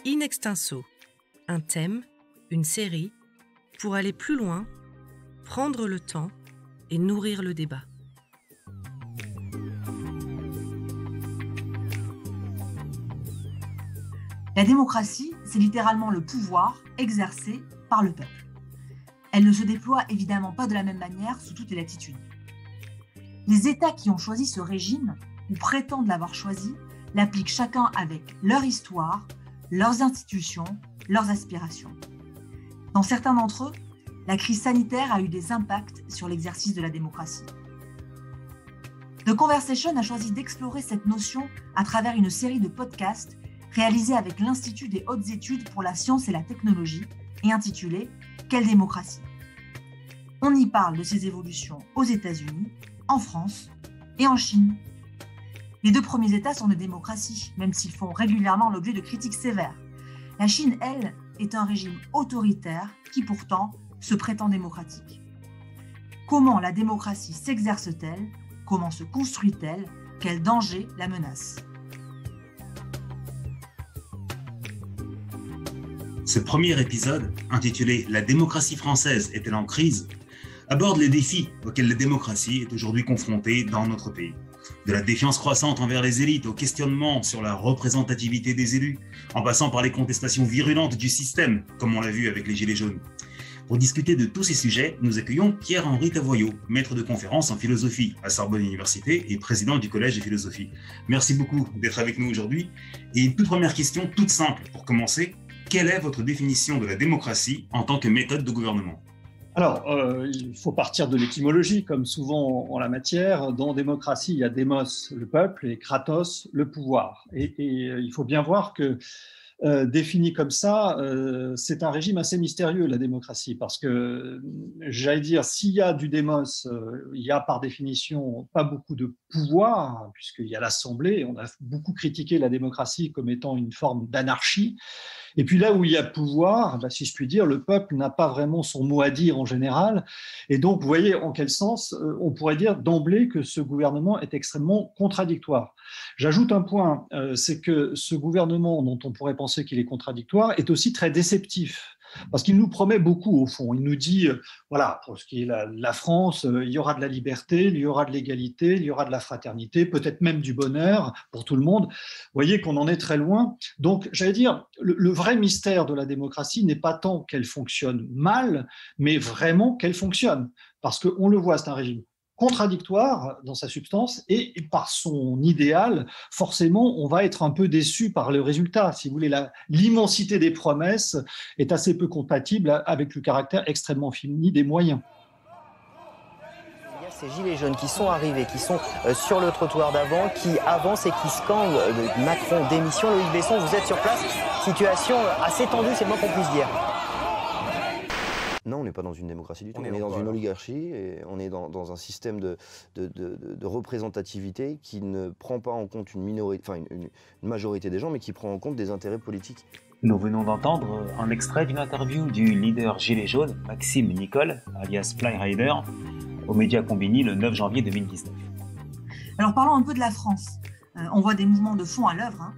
In Extenso, un thème, une série, pour aller plus loin, prendre le temps et nourrir le débat. La démocratie, c'est littéralement le pouvoir exercé par le peuple. Elle ne se déploie évidemment pas de la même manière sous toutes les latitudes. Les États qui ont choisi ce régime, ou prétendent l'avoir choisi, l'appliquent chacun avec leur histoire, leurs institutions, leurs aspirations. Dans certains d'entre eux, la crise sanitaire a eu des impacts sur l'exercice de la démocratie. The Conversation a choisi d'explorer cette notion à travers une série de podcasts réalisés avec l'Institut des hautes études pour la science et la technologie et intitulé « Quelle démocratie ?» On y parle de ces évolutions aux États-Unis, en France et en Chine. Les deux premiers États sont des démocraties, même s'ils font régulièrement l'objet de critiques sévères. La Chine, elle, est un régime autoritaire qui pourtant se prétend démocratique. Comment la démocratie s'exerce-t-elle? Comment se construit-elle? Quel danger la menace? Ce premier épisode, intitulé « La démocratie française est-elle en crise ?», aborde les défis auxquels la démocratie est aujourd'hui confrontée dans notre pays. De la défiance croissante envers les élites au questionnement sur la représentativité des élus, en passant par les contestations virulentes du système, comme on l'a vu avec les Gilets jaunes. Pour discuter de tous ces sujets, nous accueillons Pierre-Henri Tavoyot, maître de conférences en philosophie à Sorbonne Université et président du Collège de philosophie. Merci beaucoup d'être avec nous aujourd'hui. Et une toute première question, toute simple pour commencer. Quelle est votre définition de la démocratie en tant que méthode de gouvernement ? Alors, il faut partir de l'étymologie, comme souvent en la matière. Dans démocratie, il y a démos, le peuple, et kratos, le pouvoir. Et il faut bien voir que, défini comme ça, c'est un régime assez mystérieux, la démocratie, parce que, j'allais dire, s'il y a du démos, il y a par définition pas beaucoup de pouvoir, puisqu'il y a l'Assemblée. On a beaucoup critiqué la démocratie comme étant une forme d'anarchie. Et puis là où il y a pouvoir, si je puis dire, le peuple n'a pas vraiment son mot à dire en général. Et donc, vous voyez en quel sens on pourrait dire d'emblée que ce gouvernement est extrêmement contradictoire. J'ajoute un point, c'est que ce gouvernement dont on pourrait penser qu'il est contradictoire est aussi très déceptif. Parce qu'il nous promet beaucoup, au fond. Il nous dit, voilà, pour ce qui est la France, il y aura de la liberté, il y aura de l'égalité, il y aura de la fraternité, peut-être même du bonheur pour tout le monde. Vous voyez qu'on en est très loin. Donc, j'allais dire, le vrai mystère de la démocratie n'est pas tant qu'elle fonctionne mal, mais vraiment qu'elle fonctionne. Parce qu'on le voit, c'est un régime contradictoire dans sa substance et par son idéal, forcément, on va être un peu déçu par le résultat. Si vous voulez, l'immensité des promesses est assez peu compatible avec le caractère extrêmement fini des moyens. Il y a ces gilets jaunes qui sont arrivés, qui sont sur le trottoir d'avant, qui avancent et qui scandent Macron démission. Loïc Besson, vous êtes sur place. Situation assez tendue, c'est le moins qu'on puisse dire. Non, on n'est pas dans une démocratie du tout. On est dans une oligarchie et on est dans un système de représentativité qui ne prend pas en compte une majorité des gens, mais qui prend en compte des intérêts politiques. Nous venons d'entendre un extrait d'une interview du leader Gilets jaunes, Maxime Nicole, alias Flyrider, aux médias Combini le 9 janvier 2019. Alors parlons un peu de la France. On voit des mouvements de fond à l'œuvre.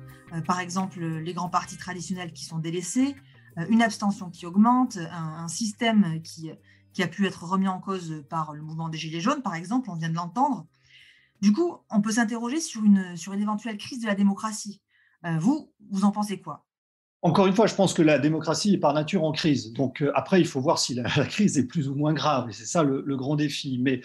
Par exemple, les grands partis traditionnels qui sont délaissés, une abstention qui augmente, un système qui a pu être remis en cause par le mouvement des Gilets jaunes, par exemple, on vient de l'entendre. Du coup, on peut s'interroger sur une éventuelle crise de la démocratie. Vous en pensez quoi ? Encore une fois, je pense que la démocratie est par nature en crise. Donc après, il faut voir si la crise est plus ou moins grave. Et c'est ça le grand défi. Mais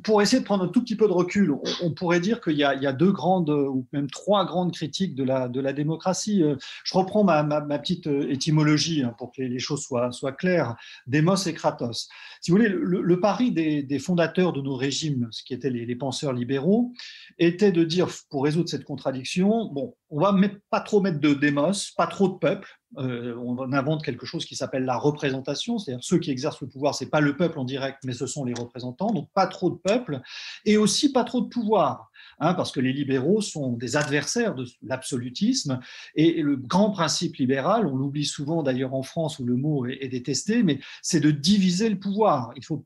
pour essayer de prendre un tout petit peu de recul, on pourrait dire qu'il y a deux grandes ou même trois grandes critiques de la démocratie. Je reprends ma petite étymologie pour que les choses soient claires. Démos et kratos. Si vous voulez, le pari des fondateurs de nos régimes, ce qui étaient les penseurs libéraux, était de dire, pour résoudre cette contradiction, bon, on va pas trop mettre de démos, pas trop de peuple, On invente quelque chose qui s'appelle la représentation, c'est-à-dire ceux qui exercent le pouvoir, ce n'est pas le peuple en direct, mais ce sont les représentants, donc pas trop de peuple, et aussi pas trop de pouvoir, parce que les libéraux sont des adversaires de l'absolutisme, et le grand principe libéral, on l'oublie souvent d'ailleurs en France où le mot est détesté, mais c'est de diviser le pouvoir. Il faut,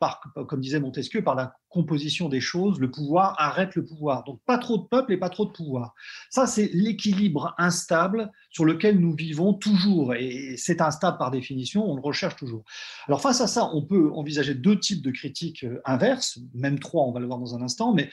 comme disait Montesquieu, par la composition des choses, le pouvoir arrête le pouvoir. Donc pas trop de peuple et pas trop de pouvoir. Ça, c'est l'équilibre instable sur lequel nous vivons toujours, et c'est instable par définition, on le recherche toujours. Alors face à ça, on peut envisager deux types de critiques inverses, même trois, on va le voir dans un instant, mais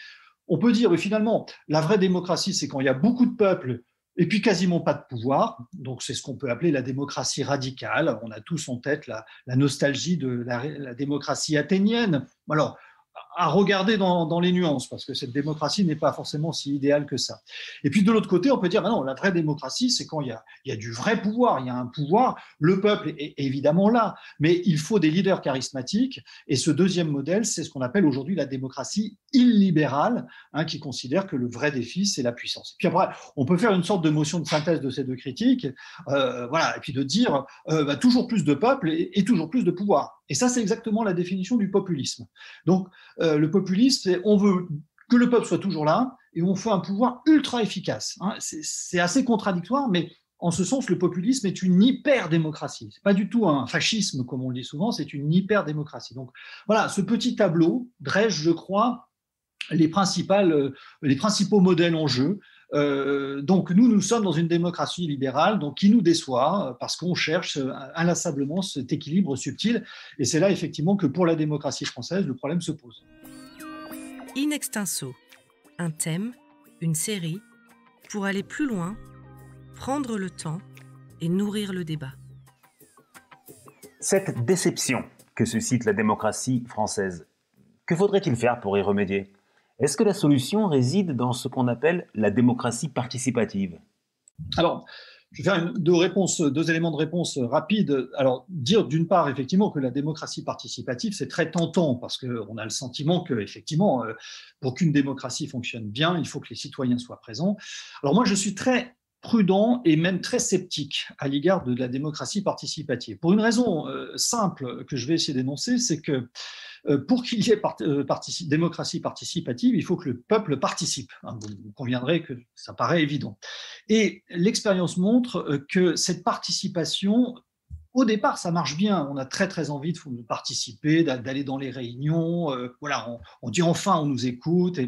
on peut dire, finalement, la vraie démocratie, c'est quand il y a beaucoup de peuples et puis quasiment pas de pouvoir. Donc c'est ce qu'on peut appeler la démocratie radicale. On a tous en tête la nostalgie de la démocratie athénienne. Alors, à regarder dans les nuances, parce que cette démocratie n'est pas forcément si idéale que ça. Et puis de l'autre côté, on peut dire, non, la vraie démocratie, c'est quand il y a du vrai pouvoir, il y a un pouvoir, le peuple est évidemment là, mais il faut des leaders charismatiques, et ce deuxième modèle, c'est ce qu'on appelle aujourd'hui la démocratie illibérale, qui considère que le vrai défi, c'est la puissance. Et puis après, on peut faire une sorte de motion de synthèse de ces deux critiques, voilà, et puis de dire toujours plus de peuple et toujours plus de pouvoir. Et ça, c'est exactement la définition du populisme. Donc, le populisme, c'est on veut que le peuple soit toujours là et on fait un pouvoir ultra efficace. C'est assez contradictoire, mais en ce sens, le populisme est une hyper-démocratie. Ce n'est pas du tout un fascisme, comme on le dit souvent, c'est une hyper-démocratie. Donc voilà, ce petit tableau dresse, je crois, les principaux modèles en jeu. Donc nous sommes dans une démocratie libérale, donc qui nous déçoit parce qu'on cherche inlassablement cet équilibre subtil, et c'est là effectivement que pour la démocratie française le problème se pose. In extenso, un thème, une série, pour aller plus loin, prendre le temps et nourrir le débat. Cette déception que suscite la démocratie française, que faudrait-il faire pour y remédier ? Est-ce que la solution réside dans ce qu'on appelle la démocratie participative ? Alors, je vais faire deux éléments de réponse rapides. Alors, dire d'une part, effectivement, que la démocratie participative, c'est très tentant parce qu'on a le sentiment que, effectivement, pour qu'une démocratie fonctionne bien, il faut que les citoyens soient présents. Alors moi, je suis très prudent et même très sceptique à l'égard de la démocratie participative. Pour une raison simple que je vais essayer d'énoncer, c'est que pour qu'il y ait démocratie participative, il faut que le peuple participe. Vous conviendrez que ça paraît évident. Et l'expérience montre que cette participation, au départ, ça marche bien. On a très, très envie de participer, d'aller dans les réunions. Voilà, on dit enfin, on nous écoute.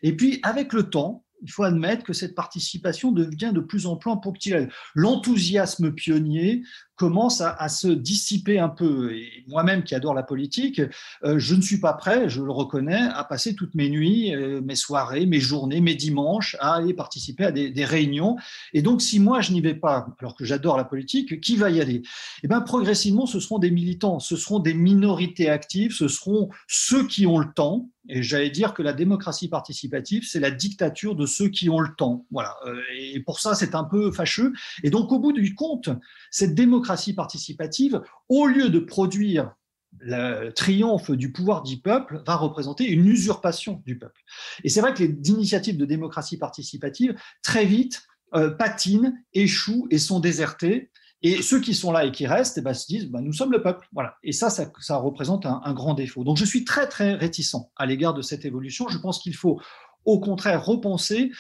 Et puis, avec le temps, il faut admettre que cette participation devient de plus en plus ponctuelle. L'enthousiasme pionnier commence à se dissiper un peu. Et moi-même qui adore la politique, je ne suis pas prêt, je le reconnais, à passer toutes mes nuits, mes soirées, mes journées, mes dimanches à aller participer à des réunions. Et donc, si moi, je n'y vais pas, alors que j'adore la politique, qui va y aller ? Eh bien, progressivement, ce seront des militants, ce seront des minorités actives, ce seront ceux qui ont le temps. Et j'allais dire que la démocratie participative, c'est la dictature de ceux qui ont le temps. Voilà. Et pour ça, c'est un peu fâcheux. Et donc, au bout du compte, cette démocratie participative, au lieu de produire le triomphe du pouvoir du peuple, va représenter une usurpation du peuple. Et c'est vrai que les initiatives de démocratie participative, très vite, patinent, échouent et sont désertées. Et ceux qui sont là et qui restent se disent nous sommes le peuple. Voilà. Et ça représente un grand défaut. Donc je suis très, très réticent à l'égard de cette évolution. Je pense qu'il faut au contraire repenser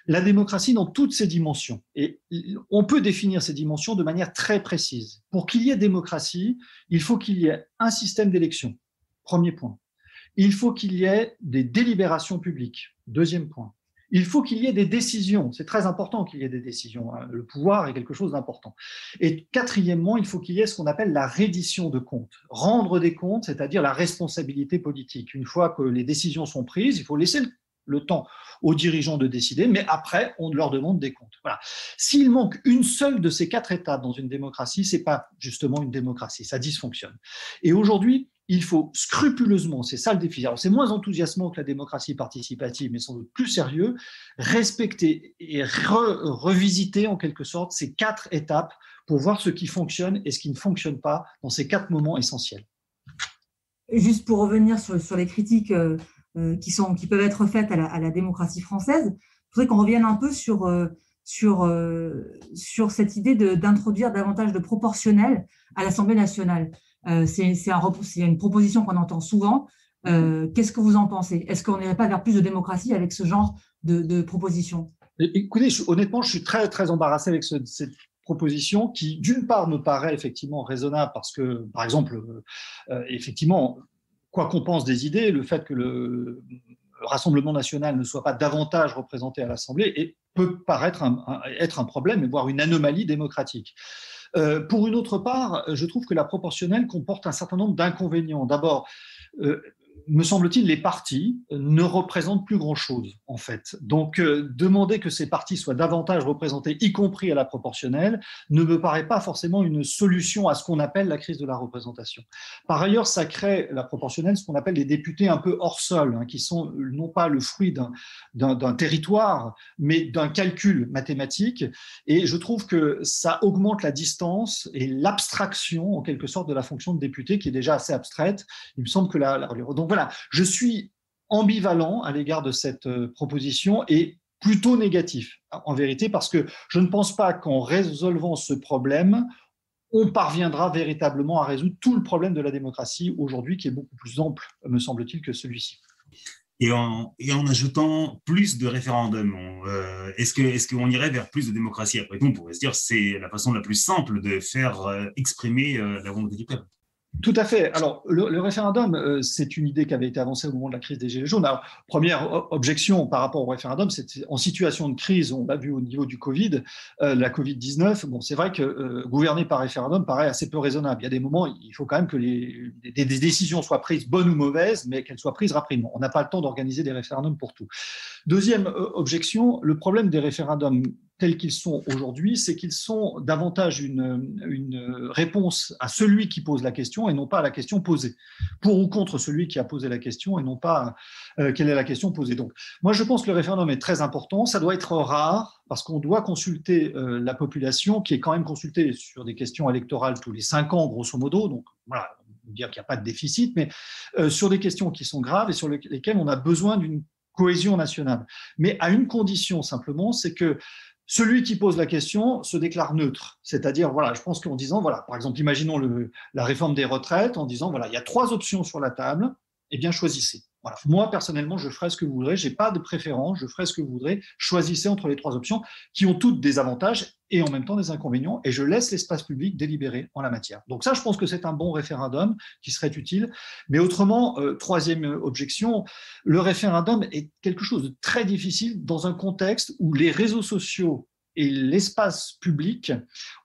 la démocratie dans toutes ses dimensions. Et on peut définir ces dimensions de manière très précise. Pour qu'il y ait démocratie, il faut qu'il y ait un système d'élection. Premier point. Il faut qu'il y ait des délibérations publiques. Deuxième point. Il faut qu'il y ait des décisions. C'est très important qu'il y ait des décisions. Le pouvoir est quelque chose d'important. Et quatrièmement, il faut qu'il y ait ce qu'on appelle la reddition de comptes. Rendre des comptes, c'est-à-dire la responsabilité politique. Une fois que les décisions sont prises, il faut laisser le temps aux dirigeants de décider, mais après, on leur demande des comptes. Voilà. S'il manque une seule de ces 4 étapes dans une démocratie, ce n'est pas justement une démocratie, ça dysfonctionne. Et aujourd'hui, il faut scrupuleusement, c'est ça le défi, alors c'est moins enthousiasmant que la démocratie participative, mais sans doute plus sérieux, respecter et revisiter en quelque sorte ces 4 étapes pour voir ce qui fonctionne et ce qui ne fonctionne pas dans ces 4 moments essentiels. Juste pour revenir sur les critiques qui peuvent être faites à la démocratie française, je voudrais qu'on revienne un peu sur sur cette idée d'introduire davantage de proportionnel à l'Assemblée nationale. C'est une proposition qu'on entend souvent. Qu'est-ce que vous en pensez? Est-ce qu'on n'irait pas vers plus de démocratie avec ce genre de proposition? Écoutez, honnêtement, je suis très, très embarrassé avec cette proposition qui, d'une part, me paraît effectivement raisonnable parce que, par exemple, effectivement, quoi qu'on pense des idées, le fait que le Rassemblement national ne soit pas davantage représenté à l'Assemblée peut paraître être un problème, voire une anomalie démocratique. Pour une autre part, je trouve que la proportionnelle comporte un certain nombre d'inconvénients. D'abord, me semble-t-il, les partis ne représentent plus grand-chose, en fait. Donc, demander que ces partis soient davantage représentés, y compris à la proportionnelle, ne me paraît pas forcément une solution à ce qu'on appelle la crise de la représentation. Par ailleurs, ça crée, la proportionnelle, ce qu'on appelle les députés un peu hors sol, hein, qui sont non pas le fruit d'un territoire, mais d'un calcul mathématique. Et je trouve que ça augmente la distance et l'abstraction, en quelque sorte, de la fonction de député, qui est déjà assez abstraite. Il me semble que donc voilà, je suis ambivalent à l'égard de cette proposition et plutôt négatif, en vérité, parce que je ne pense pas qu'en résolvant ce problème, on parviendra véritablement à résoudre tout le problème de la démocratie aujourd'hui, qui est beaucoup plus ample, me semble-t-il, que celui-ci. Et en ajoutant plus de référendums, est-ce qu'on irait vers plus de démocratie? Après tout, on pourrait se dire que c'est la façon la plus simple de faire exprimer la volonté du peuple. Tout à fait. Alors, le référendum, c'est une idée qui avait été avancée au moment de la crise des Gilets jaunes. Alors, première objection par rapport au référendum, c'est en situation de crise, on l'a vu au niveau du Covid, la Covid-19, bon, c'est vrai que gouverner par référendum paraît assez peu raisonnable. Il y a des moments, il faut quand même que des décisions soient prises, bonnes ou mauvaises, mais qu'elles soient prises rapidement. On n'a pas le temps d'organiser des référendums pour tout. Deuxième objection, le problème des référendums tels qu'ils sont aujourd'hui, c'est qu'ils sont davantage une réponse à celui qui pose la question et non pas à la question posée. Pour ou contre celui qui a posé la question et non pas quelle est la question posée. Donc, moi, je pense que le référendum est très important. Ça doit être rare parce qu'on doit consulter la population qui est quand même consultée sur des questions électorales tous les 5 ans, grosso modo. Donc, voilà, on peut dire qu'il n'y a pas de déficit, mais sur des questions qui sont graves et sur lesquelles on a besoin d'une cohésion nationale. Mais à une condition simplement, c'est que celui qui pose la question se déclare neutre. C'est-à-dire, voilà, je pense qu'en disant, voilà, par exemple, imaginons la réforme des retraites, en disant, voilà, il y a 3 options sur la table, eh bien, choisissez. Voilà. Moi, personnellement, je ferai ce que vous voudrez, je n'ai pas de préférence, je ferai ce que vous voudrez, choisissez entre les 3 options qui ont toutes des avantages et en même temps des inconvénients, et je laisse l'espace public délibérer en la matière. Donc ça, je pense que c'est un bon référendum qui serait utile. Mais autrement, troisième objection, le référendum est quelque chose de très difficile dans un contexte où les réseaux sociaux et l'espace public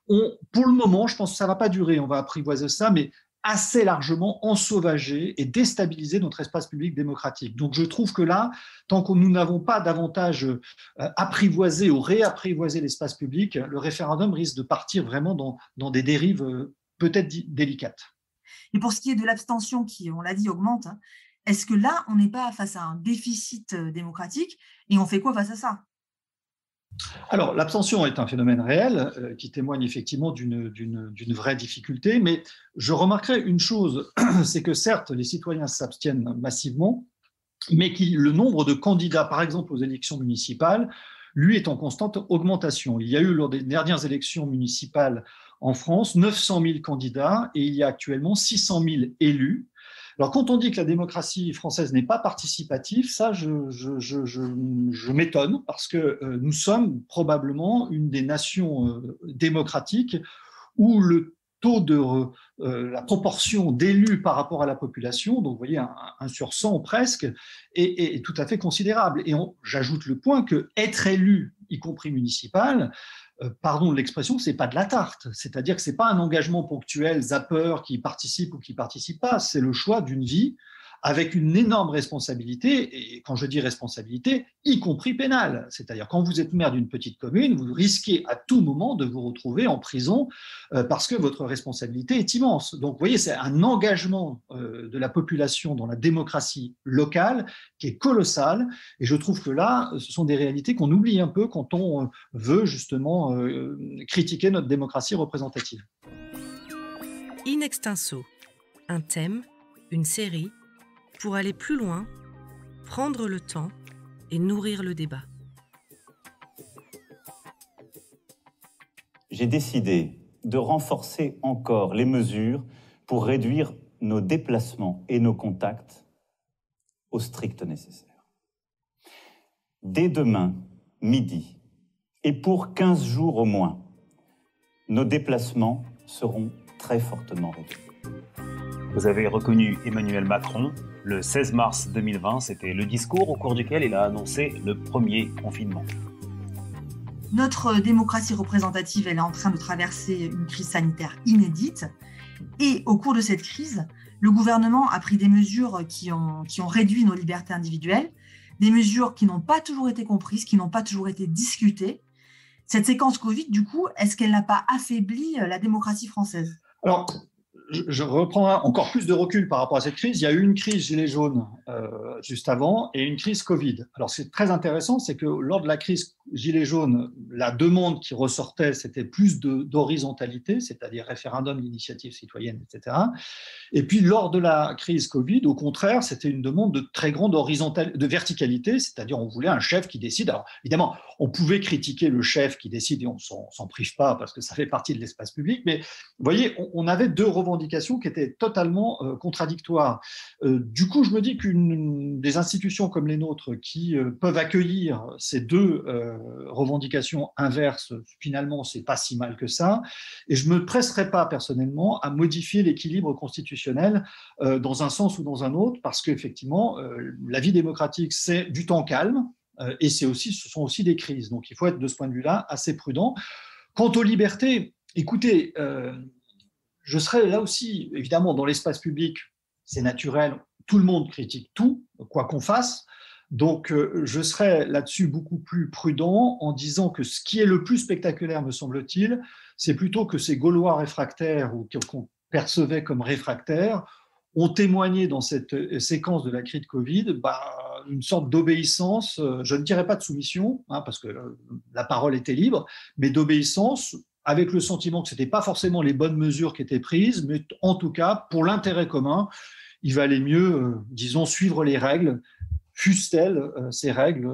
ont, pour le moment, je pense que ça ne va pas durer, on va apprivoiser ça, mais assez largement ensauvagé et déstabilisé notre espace public démocratique. Donc je trouve que là, tant que nous n'avons pas davantage apprivoisé ou réapprivoisé l'espace public, le référendum risque de partir vraiment dans des dérives peut-être délicates. Et pour ce qui est de l'abstention qui, on l'a dit, augmente, est-ce que là, on n'est pas face à un déficit démocratique et on fait quoi face à ça ? Alors, l'abstention est un phénomène réel qui témoigne effectivement d'une vraie difficulté, mais je remarquerai une chose, c'est que certes, les citoyens s'abstiennent massivement, mais le nombre de candidats, par exemple aux élections municipales, lui est en constante augmentation. Il y a eu lors des dernières élections municipales en France 900 000 candidats et il y a actuellement 600 000 élus. Alors, quand on dit que la démocratie française n'est pas participative, ça, je m'étonne parce que nous sommes probablement une des nations démocratiques où le taux de la proportion d'élus par rapport à la population, donc vous voyez, 1 sur 100 presque, est tout à fait considérable. Et j'ajoute le point que être élu, y compris municipal, pardon de l'expression, c'est pas de la tarte. C'est-à-dire que c'est pas un engagement ponctuel, zapper, qui participe ou qui participe pas. C'est le choix d'une vie avec une énorme responsabilité. Et quand je dis responsabilité, y compris pénale. C'est-à-dire quand vous êtes maire d'une petite commune, vous risquez à tout moment de vous retrouver en prison parce que votre responsabilité est immense. Donc, vous voyez, c'est un engagement de la population dans la démocratie locale qui est colossal. Et je trouve que là, ce sont des réalités qu'on oublie un peu quand on veut justement critiquer notre démocratie représentative. In extenso, un thème, une série, pour aller plus loin, prendre le temps et nourrir le débat. j'ai décidé de renforcer encore les mesures pour réduire nos déplacements et nos contacts au strict nécessaire. Dès demain, midi, et pour 15 jours au moins, nos déplacements seront très fortement réduits. Vous avez reconnu Emmanuel Macron. Le 16 mars 2020, c'était le discours au cours duquel il a annoncé le premier confinement. Notre démocratie représentative, elle est en train de traverser une crise sanitaire inédite. Et au cours de cette crise, le gouvernement a pris des mesures qui ont réduit nos libertés individuelles, des mesures qui n'ont pas toujours été comprises, qui n'ont pas toujours été discutées. Cette séquence Covid, du coup, est-ce qu'elle n'a pas affaibli la démocratie française ? Alors, je reprends encore plus de recul par rapport à cette crise. Il y a eu une crise Gilets jaunes juste avant et une crise Covid. Alors, c'est très intéressant, c'est que lors de la crise Gilets jaunes, la demande qui ressortait, c'était plus d'horizontalité, c'est-à-dire référendum d'initiative citoyenne, etc. Et puis, lors de la crise Covid, au contraire, c'était une demande de très grande de verticalité, c'est-à-dire on voulait un chef qui décide. Alors, évidemment, on pouvait critiquer le chef qui décide et on s'en prive pas parce que ça fait partie de l'espace public, mais vous voyez, on avait deux revendications qui étaient totalement contradictoires. Du coup, je me dis qu'une des institutions comme les nôtres qui peuvent accueillir ces deux revendications inverses, finalement, c'est pas si mal que ça. Et je me presserai pas personnellement à modifier l'équilibre constitutionnel dans un sens ou dans un autre, parce qu'effectivement, la vie démocratique, c'est du temps calme et ce sont aussi des crises. Donc, il faut être de ce point de vue-là assez prudent. Quant aux libertés, écoutez, je serais là aussi, évidemment, dans l'espace public, c'est naturel, tout le monde critique tout, quoi qu'on fasse. Donc, je serais là-dessus beaucoup plus prudent en disant que ce qui est le plus spectaculaire, me semble-t-il, c'est plutôt que ces Gaulois réfractaires ou qu'on percevait comme réfractaires ont témoigné dans cette séquence de la crise de Covid une sorte d'obéissance, je ne dirais pas de soumission, parce que la parole était libre, mais d'obéissance avec le sentiment que ce n'étaient pas forcément les bonnes mesures qui étaient prises, mais en tout cas, pour l'intérêt commun, il valait mieux, disons, suivre les règles, fussent-elles ces règles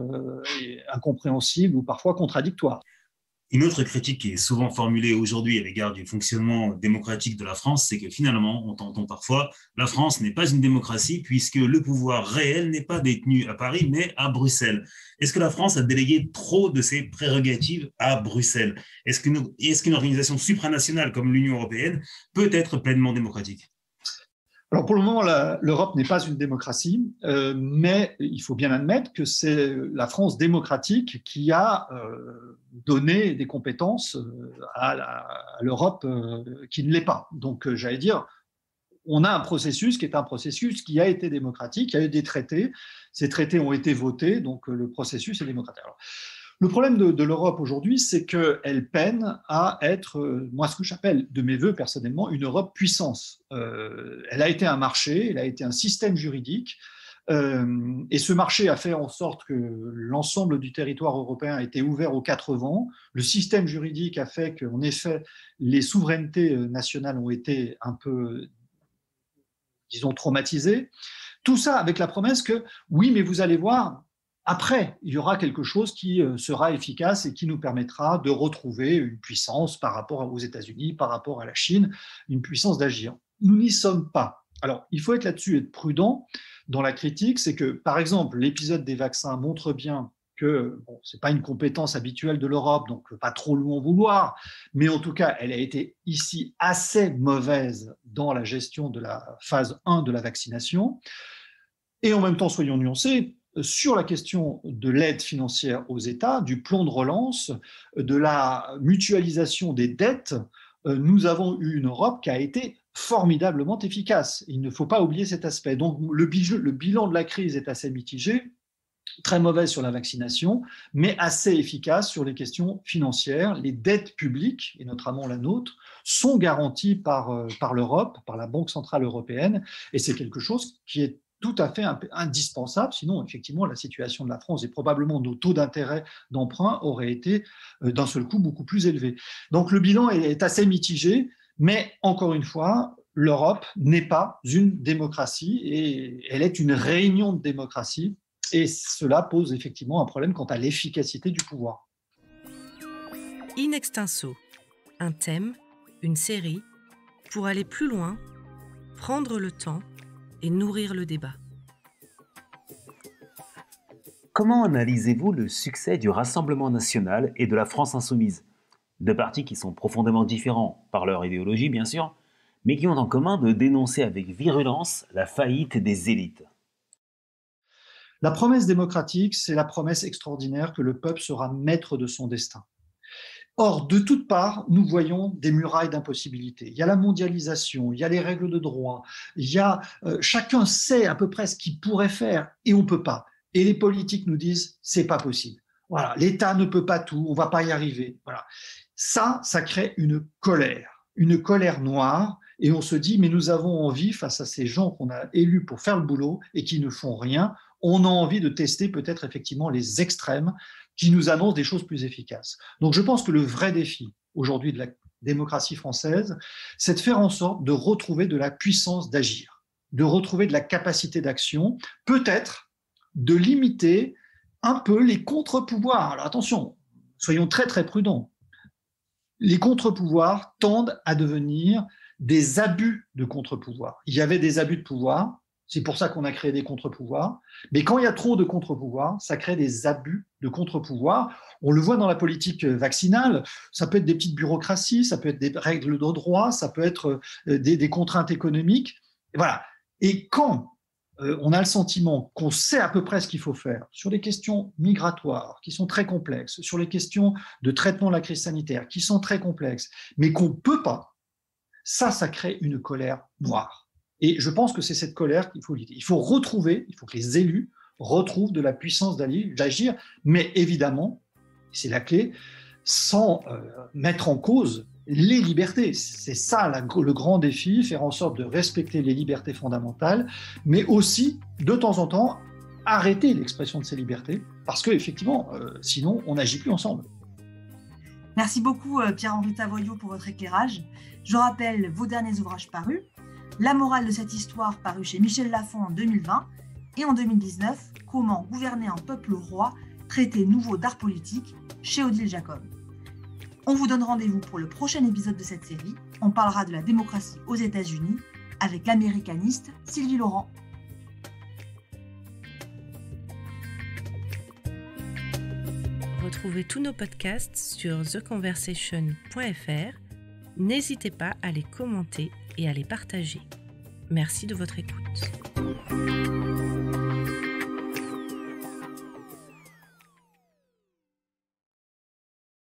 incompréhensibles ou parfois contradictoires. Une autre critique qui est souvent formulée aujourd'hui à l'égard du fonctionnement démocratique de la France, c'est que finalement, on entend parfois, la France n'est pas une démocratie puisque le pouvoir réel n'est pas détenu à Paris, mais à Bruxelles. Est-ce que la France a délégué trop de ses prérogatives à Bruxelles ? Est-ce qu'une organisation supranationale comme l'Union européenne peut être pleinement démocratique ? Alors pour le moment, l'Europe n'est pas une démocratie, mais il faut bien admettre que c'est la France démocratique qui a donné des compétences à l'Europe qui ne l'est pas. Donc j'allais dire, on a un processus qui est un processus qui a été démocratique, il y a eu des traités, ces traités ont été votés, donc le processus est démocratique. Alors, le problème de l'Europe aujourd'hui, c'est qu'elle peine à être, moi ce que j'appelle de mes voeux personnellement, une Europe puissance. Elle a été un marché, elle a été un système juridique, et ce marché a fait en sorte que l'ensemble du territoire européen a été ouvert aux quatre vents. Le système juridique a fait qu'en effet, les souverainetés nationales ont été un peu, disons, traumatisées. Tout ça avec la promesse que, oui, mais vous allez voir, après, il y aura quelque chose qui sera efficace et qui nous permettra de retrouver une puissance par rapport aux États-Unis, par rapport à la Chine, une puissance d'agir. Nous n'y sommes pas. Alors, il faut être là-dessus et être prudent dans la critique. C'est que, par exemple, l'épisode des vaccins montre bien que ce n'est pas une compétence habituelle de l'Europe, donc pas trop lui en vouloir, mais en tout cas, elle a été ici assez mauvaise dans la gestion de la phase 1 de la vaccination. Et en même temps, soyons nuancés, sur la question de l'aide financière aux États, du plan de relance, de la mutualisation des dettes, nous avons eu une Europe qui a été formidablement efficace. Il ne faut pas oublier cet aspect. Donc le bilan de la crise est assez mitigé, très mauvais sur la vaccination, mais assez efficace sur les questions financières. Les dettes publiques, et notamment la nôtre, sont garanties par l'Europe, par la Banque centrale européenne, et c'est quelque chose qui est tout à fait indispensable, sinon effectivement la situation de la France et probablement nos taux d'intérêt d'emprunt auraient été d'un seul coup beaucoup plus élevés. Donc le bilan est assez mitigé, mais encore une fois, l'Europe n'est pas une démocratie et elle est une réunion de démocratie et cela pose effectivement un problème quant à l'efficacité du pouvoir. In extenso, un thème, une série, pour aller plus loin, prendre le temps et nourrir le débat. Comment analysez-vous le succès du Rassemblement national et de la France insoumise? Deux partis qui sont profondément différents par leur idéologie, bien sûr, mais qui ont en commun de dénoncer avec virulence la faillite des élites. La promesse démocratique, c'est la promesse extraordinaire que le peuple sera maître de son destin. Or, de toutes parts, nous voyons des murailles d'impossibilité. Il y a la mondialisation, il y a les règles de droit, chacun sait à peu près ce qu'il pourrait faire et on ne peut pas. Et les politiques nous disent c'est pas possible. Voilà, l'État ne peut pas tout, on va pas y arriver. Voilà. Ça crée une colère noire, et on se dit mais nous avons envie, face à ces gens qu'on a élus pour faire le boulot et qui ne font rien, on a envie de tester peut-être effectivement les extrêmes qui nous annoncent des choses plus efficaces. Donc je pense que le vrai défi aujourd'hui de la démocratie française, c'est de faire en sorte de retrouver de la puissance d'agir, de retrouver de la capacité d'action, peut-être de limiter un peu les contre-pouvoirs. Alors attention, soyons très très prudents. Les contre-pouvoirs tendent à devenir des abus de contre-pouvoirs. Il y avait des abus de pouvoir, c'est pour ça qu'on a créé des contre-pouvoirs, mais quand il y a trop de contre-pouvoirs, ça crée des abus de contre-pouvoirs. On le voit dans la politique vaccinale, ça peut être des petites bureaucraties, ça peut être des règles de droit, ça peut être des contraintes économiques. Et voilà. Et quand on a le sentiment qu'on sait à peu près ce qu'il faut faire sur les questions migratoires, qui sont très complexes, sur les questions de traitement de la crise sanitaire, qui sont très complexes, mais qu'on ne peut pas, ça crée une colère noire. Et je pense que c'est cette colère qu'il faut lutter. Il faut que les élus retrouvent de la puissance d'agir, mais évidemment, c'est la clé, sans mettre en cause les libertés. C'est ça le grand défi, faire en sorte de respecter les libertés fondamentales, mais aussi, de temps en temps, arrêter l'expression de ces libertés, parce qu'effectivement, sinon, on n'agit plus ensemble. Merci beaucoup Pierre-Henri Tavoyot pour votre éclairage. Je rappelle vos derniers ouvrages parus. La morale de cette histoire paru chez Michel Lafon en 2020 et en 2019, Comment gouverner un peuple roi, traité nouveau d'art politique chez Odile Jacob. On vous donne rendez-vous pour le prochain épisode de cette série. On parlera de la démocratie aux États-Unis avec l'américaniste Sylvie Laurent. Retrouvez tous nos podcasts sur theconversation.fr. N'hésitez pas à les commenter et à les partager. Merci de votre écoute.